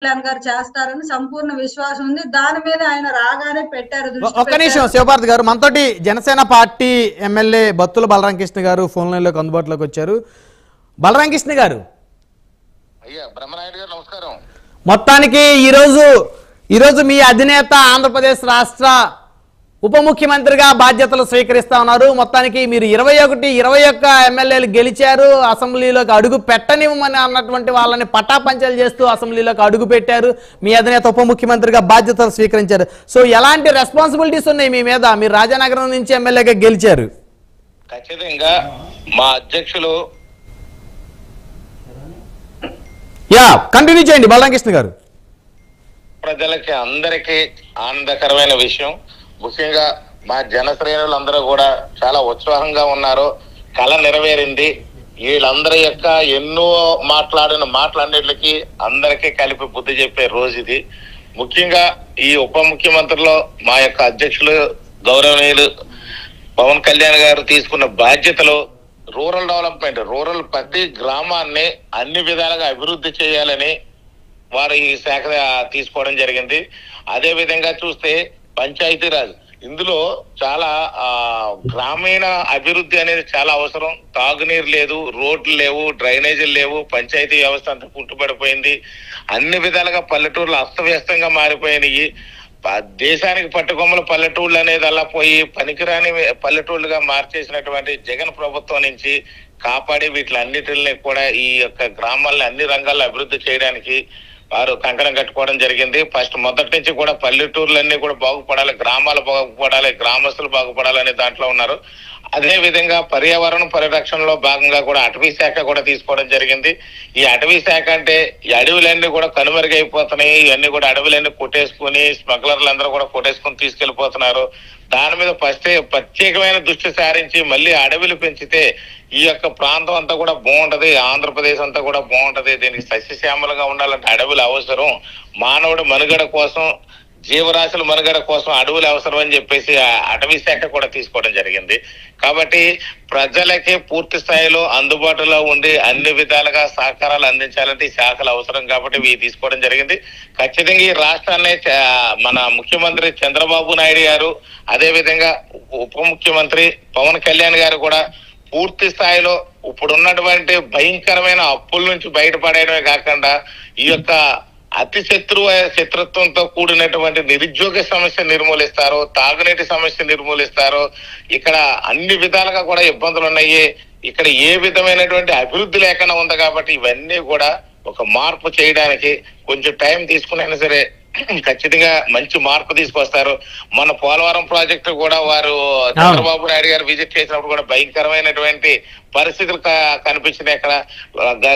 కళ్యాణ్ గారు చేస్తారని సంపూర్ణ విశ్వాసం ఉంది. దాని మీద ఆయన రాగానే పెట్టారు ఒక్క నిమిషం శివపార్తి గారు, మనతోటి జనసేన పార్టీ ఎమ్మెల్యే బత్తుల బలరామకృష్ణ గారు ఫోన్ లైన్లోకి అందుబాటులోకి వచ్చారు. బలరామకృష్ణ గారు, అయ్యా బ్రహ్మనాయుడు గారు నమస్కారం. మొత్తానికి ఈరోజు మీ అధినేత ఆంధ్రప్రదేశ్ రాష్ట్ర ఉప ముఖ్యమంత్రిగా బాధ్యతలు స్వీకరిస్తా ఉన్నారు. మొత్తానికి మీరు 21 ఎమ్మెల్యేలు గెలిచారు. అసెంబ్లీలోకి అడుగు పెట్టనివ్వమని అన్నటువంటి వాళ్ళని పటాపంచలు చేస్తూ అసెంబ్లీలోకి అడుగు పెట్టారు. మీ అధినేత ఉప ముఖ్యమంత్రిగా బాధ్యతలు స్వీకరించారు. సో ఎలాంటి రెస్పాన్సిబిలిటీస్ ఉన్నాయి మీ మీద? మీరు రాజానగరం నుంచి ఎమ్మెల్యేగా గెలిచారు. ఖచ్చితంగా మా అధ్యక్షులు కంటిన్యూ చేయండి బలరామకృష్ణ గారు. ప్రజలకి అందరికీ ఆనందకరమైన విషయం. ముఖ్యంగా మా జన శ్రేణులందరూ కూడా చాలా ఉత్సాహంగా ఉన్నారు. కళ నెరవేరింది. వీళ్ళందరి యొక్క ఎన్నో మాట్లాడిన మాటలన్నిటికీ అందరికీ కలిపి బుద్ధి చెప్పే రోజు ఇది. ముఖ్యంగా ఈ ఉప ముఖ్యమంత్రిలో మా యొక్క అధ్యక్షులు గౌరవనీయులు పవన్ కళ్యాణ్ గారు తీసుకున్న బాధ్యతలు రూరల్ డెవలప్మెంట్, రూరల్ ప్రతి గ్రామాన్ని అన్ని విధాలుగా అభివృద్ధి చేయాలని వారు ఈ శాఖ తీసుకోవడం జరిగింది. అదే విధంగా చూస్తే పంచాయతీరాజ్, ఇందులో చాలా గ్రామీణ అభివృద్ధి అనేది చాలా అవసరం. తాగునీరు లేదు, రోడ్లు లేవు, డ్రైనేజీలు లేవు, పంచాయతీ వ్యవస్థ అంతా కుంటుపడిపోయింది. అన్ని విధాలుగా పల్లెటూర్లు అస్తవ్యస్తంగా మారిపోయినాయి. దేశానికి పట్టుకొమ్మల పల్లెటూళ్ళు అనేది అలా పోయి పనికిరాని పల్లెటూళ్ళుగా మార్చేసినటువంటి జగన్ ప్రభుత్వం నుంచి కాపాడి వీటిలన్నిటిని కూడా ఈ యొక్క గ్రామాలను అన్ని రంగాల్లో అభివృద్ధి చేయడానికి వారు కంకణం కట్టుకోవడం జరిగింది. ఫస్ట్ మొదటి నుంచి కూడా పల్లెటూర్లన్నీ కూడా బాగుపడాలి, గ్రామాలు బాగుపడాలి, గ్రామస్తులు బాగుపడాలనే దాంట్లో ఉన్నారు. అదే విధంగా పర్యావరణ పరిరక్షణలో భాగంగా కూడా అటవీ శాఖ కూడా తీసుకోవడం జరిగింది. ఈ అటవీ శాఖ అంటే ఈ అడవులన్నీ కూడా కనుమరుగైపోతున్నాయి. ఇవన్నీ కూడా అడవులన్నీ కొట్టేసుకుని స్మగ్లర్లు అందరూ కూడా కొట్టేసుకుని తీసుకెళ్లిపోతున్నారు. దాని మీద ప్రత్యేకమైన దృష్టి సారించి మళ్ళీ అడవులు పెంచితే ఈ యొక్క ప్రాంతం అంతా కూడా బాగుంటది, ఆంధ్రప్రదేశ్ అంతా కూడా బాగుంటది. దీనికి సస్యశ్యామలుగా ఉండాలంటే అడవులు అవసరం. మానవుడి మనుగడ కోసం, జీవరాశుల మనుగడ కోసం అడవులు అవసరం అని చెప్పేసి అటవీ శాఖ కూడా తీసుకోవడం జరిగింది. కాబట్టి ప్రజలకి పూర్తి స్థాయిలో అందుబాటులో ఉండి అన్ని విధాలుగా సహకారాలు అందించాలంటే ఈ శాఖలు అవసరం కాబట్టి ఇవి తీసుకోవడం జరిగింది. ఖచ్చితంగా ఈ రాష్ట్రాన్ని మన ముఖ్యమంత్రి చంద్రబాబు నాయుడు గారు, అదే విధంగా ఉప ముఖ్యమంత్రి పవన్ కళ్యాణ్ గారు కూడా పూర్తి స్థాయిలో ఇప్పుడు ఉన్నటువంటి భయంకరమైన అప్పుల నుంచి బయటపడేయడమే కాకుండా ఈ యొక్క అతి శత్రుత్వంతో కూడినటువంటి నిరుద్యోగ సమస్య నిర్మూలిస్తారు, తాగునీటి సమస్య నిర్మూలిస్తారు. ఇక్కడ అన్ని విధాలుగా కూడా ఇబ్బందులు ఉన్నాయి. ఇక్కడ ఏ విధమైనటువంటి అభివృద్ధి లేకుండా ఉంది. కాబట్టి ఇవన్నీ కూడా ఒక మార్పు చేయడానికి కొంచెం టైం తీసుకునైనా సరే ఖచ్చితంగా మంచి మార్పు తీసుకొస్తారు. మన పోలవరం ప్రాజెక్టు కూడా వారు చంద్రబాబు నాయుడు గారు విజిట్ చేసినప్పుడు కూడా భయంకరమైనటువంటి పరిస్థితులు కనిపించినాయి. అక్కడ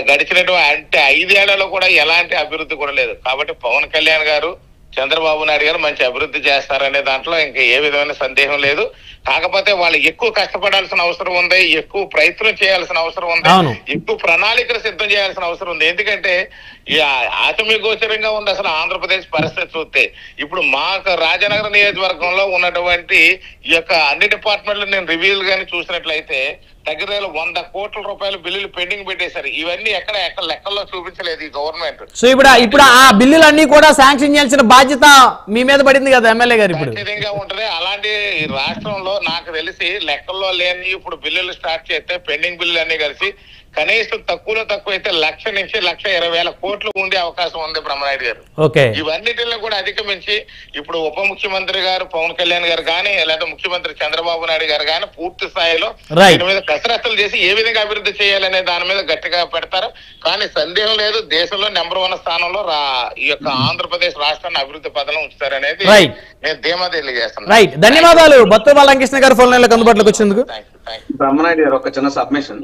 గడిచినటువంటి 5 ఏళ్లలో కూడా ఎలాంటి అభివృద్ధి కూడా లేదు. కాబట్టి పవన్ కళ్యాణ్ గారు, చంద్రబాబు నాయుడు గారు మంచి అభివృద్ధి చేస్తారనే దాంట్లో ఇంకా ఏ విధమైన సందేహం లేదు. కాకపోతే వాళ్ళు ఎక్కువ కష్టపడాల్సిన అవసరం ఉంది, ఎక్కువ ప్రయత్నం చేయాల్సిన అవసరం ఉంది, ఎక్కువ ప్రణాళికలు సిద్ధం చేయాల్సిన అవసరం ఉంది. ఎందుకంటే ఈ ఆత్మీయ గోచరంగా ఉంది అసలు ఆంధ్రప్రదేశ్ పరిస్థితి చూస్తే. ఇప్పుడు మా రాజనగరం నియోజకవర్గంలో ఉన్నటువంటి ఈ యొక్క అన్ని డిపార్ట్మెంట్లు నేను రివ్యూలు కానీ చూసినట్లయితే దగ్గర 100 కోట్ల రూపాయల బిల్లులు పెండింగ్ పెట్టేశారు. ఇవన్నీ ఎక్కడ లెక్కల్లో చూపించలేదు ఈ గవర్నమెంట్. సో ఇప్పుడు ఆ బిల్లులన్నీ కూడా శాంక్షన్ చేయాల్సిన బాధ్యత మీ మీద పడింది కదా ఎమ్మెల్యే గారు. ఇప్పుడు ఖచ్చితంగా ఉంటది. అలాంటి ఈ రాష్ట్రంలో నాకు తెలిసి లెక్కల్లో లేని ఇప్పుడు బిల్లులు స్టార్ట్ చేస్తే పెండింగ్ బిల్లులు అన్ని కలిసి కనీసం తక్కువలో తక్కువ అయితే 1,00,000 నుంచి 1,20,000 కోట్లు ఉండే అవకాశం ఉంది బ్రహ్మనాయుడు గారు. ఇవన్నిటిలో కూడా అధిగమించి ఇప్పుడు ఉప ముఖ్యమంత్రి గారు పవన్ కళ్యాణ్ గారు కానీ లేదా ముఖ్యమంత్రి చంద్రబాబు నాయుడు గారు కానీ పూర్తి స్థాయిలో దీని మీద కసరత్తులు చేసి ఏ విధంగా అభివృద్ధి చేయాలనే దాని మీద గట్టిగా పెడతారు. కానీ సందేహం లేదు, దేశంలో నెంబర్ 1 స్థానంలో ఈ యొక్క ఆంధ్రప్రదేశ్ రాష్ట్రాన్ని అభివృద్ధి పదంలో ఉంచుతారనేది నేను ధీమా తెలియజేస్తాను. ధన్యవాదాలు బత్తుల బలరామకృష్ణ గారు ఫోన్ లైన్లోకి అందుబాటులోకి వచ్చేందుకు. బ్రహ్మనాయుడు గారు ఒక చిన్న సబ్మిషన్.